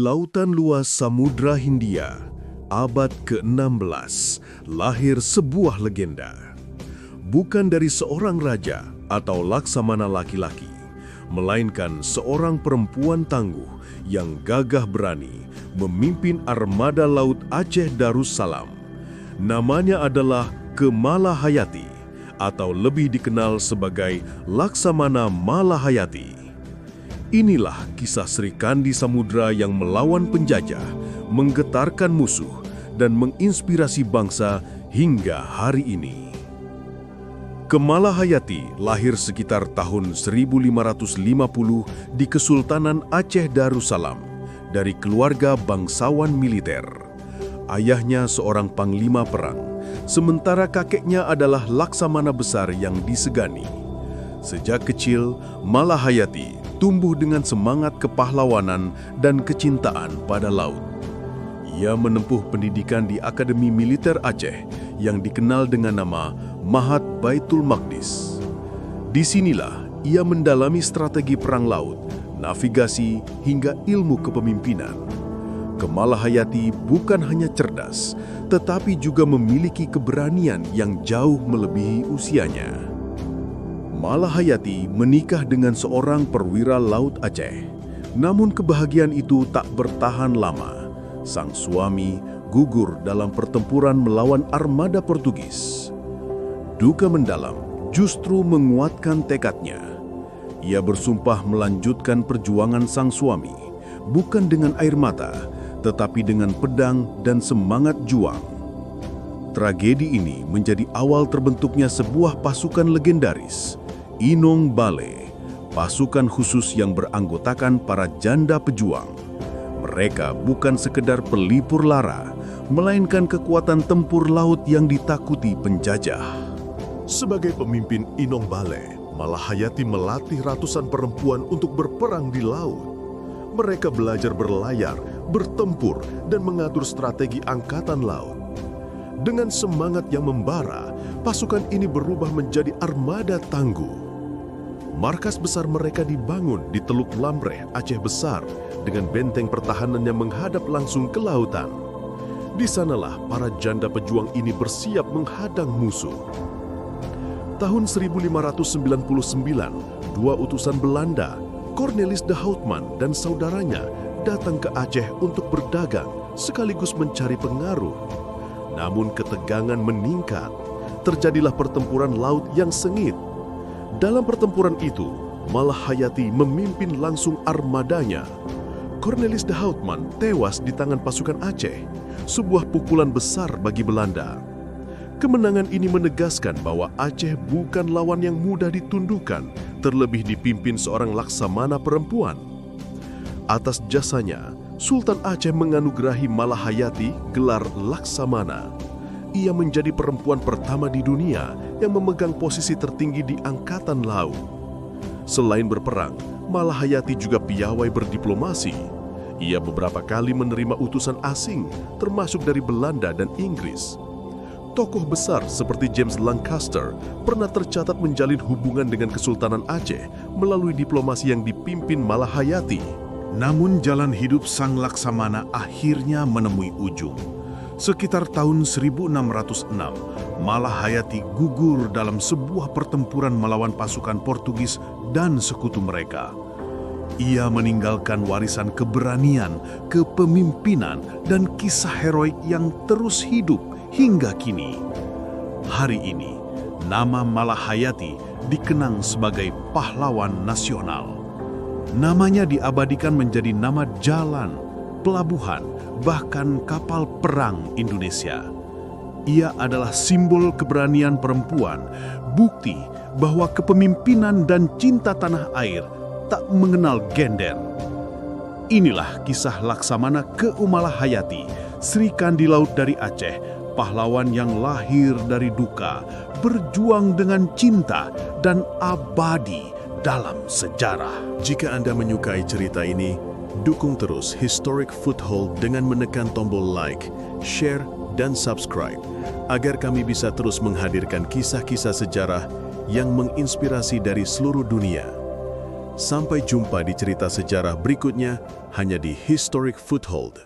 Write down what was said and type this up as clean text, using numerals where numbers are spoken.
lautan luas Samudra Hindia, abad ke-16, lahir sebuah legenda. Bukan dari seorang raja atau laksamana laki-laki, melainkan seorang perempuan tangguh yang gagah berani memimpin armada laut Aceh Darussalam. Namanya adalah Kemalahayati, atau lebih dikenal sebagai Laksamana Malahayati. Inilah kisah Sri Kandi Samudra yang melawan penjajah, menggetarkan musuh, dan menginspirasi bangsa hingga hari ini. Kemalahayati lahir sekitar tahun 1550 di Kesultanan Aceh Darussalam dari keluarga bangsawan militer. Ayahnya seorang panglima perang, sementara kakeknya adalah laksamana besar yang disegani. Sejak kecil, Malahayati tumbuh dengan semangat kepahlawanan dan kecintaan pada laut. Ia menempuh pendidikan di Akademi Militer Aceh yang dikenal dengan nama Mahat Baitul Maqdis. Disinilah ia mendalami strategi perang laut, navigasi, hingga ilmu kepemimpinan. Kemalahayati bukan hanya cerdas, tetapi juga memiliki keberanian yang jauh melebihi usianya. Malahayati menikah dengan seorang perwira laut Aceh. Namun kebahagiaan itu tak bertahan lama. Sang suami gugur dalam pertempuran melawan armada Portugis. Duka mendalam justru menguatkan tekadnya. Ia bersumpah melanjutkan perjuangan sang suami, bukan dengan air mata, tetapi dengan pedang dan semangat juang. Tragedi ini menjadi awal terbentuknya sebuah pasukan legendaris, Inong Bale, pasukan khusus yang beranggotakan para janda pejuang. Mereka bukan sekedar pelipur lara, melainkan kekuatan tempur laut yang ditakuti penjajah. Sebagai pemimpin Inong Bale, Malahayati melatih ratusan perempuan untuk berperang di laut. Mereka belajar berlayar, bertempur, dan mengatur strategi angkatan laut. Dengan semangat yang membara, pasukan ini berubah menjadi armada tangguh. Markas besar mereka dibangun di Teluk Lamreh, Aceh Besar, dengan benteng pertahanan yang menghadap langsung ke lautan. Di sanalah para janda pejuang ini bersiap menghadang musuh. Tahun 1599, dua utusan Belanda, Cornelis de Houtman dan saudaranya, datang ke Aceh untuk berdagang sekaligus mencari pengaruh. Namun ketegangan meningkat. Terjadilah pertempuran laut yang sengit. Dalam pertempuran itu, Malahayati memimpin langsung armadanya. Cornelis de Houtman tewas di tangan pasukan Aceh, sebuah pukulan besar bagi Belanda. Kemenangan ini menegaskan bahwa Aceh bukan lawan yang mudah ditundukkan, terlebih dipimpin seorang laksamana perempuan. Atas jasanya, Sultan Aceh menganugerahi Malahayati gelar Laksamana. Ia menjadi perempuan pertama di dunia yang memegang posisi tertinggi di angkatan laut. Selain berperang, Malahayati juga piawai berdiplomasi. Ia beberapa kali menerima utusan asing, termasuk dari Belanda dan Inggris. Tokoh besar seperti James Lancaster pernah tercatat menjalin hubungan dengan Kesultanan Aceh melalui diplomasi yang dipimpin Malahayati. Namun jalan hidup sang laksamana akhirnya menemui ujung. Sekitar tahun 1606, Malahayati gugur dalam sebuah pertempuran melawan pasukan Portugis dan sekutu mereka. Ia meninggalkan warisan keberanian, kepemimpinan, dan kisah heroik yang terus hidup hingga kini. Hari ini, nama Malahayati dikenang sebagai pahlawan nasional. Namanya diabadikan menjadi nama jalan, pelabuhan, bahkan kapal perang Indonesia. Ia adalah simbol keberanian perempuan, bukti bahwa kepemimpinan dan cinta tanah air tak mengenal gender. Inilah kisah Laksamana Kemalahayati, Sri Kandi Laut dari Aceh, pahlawan yang lahir dari duka, berjuang dengan cinta, dan abadi dalam sejarah. Jika Anda menyukai cerita ini, dukung terus Historic Foothold dengan menekan tombol like, share, dan subscribe agar kami bisa terus menghadirkan kisah-kisah sejarah yang menginspirasi dari seluruh dunia. Sampai jumpa di cerita sejarah berikutnya hanya di Historic Foothold.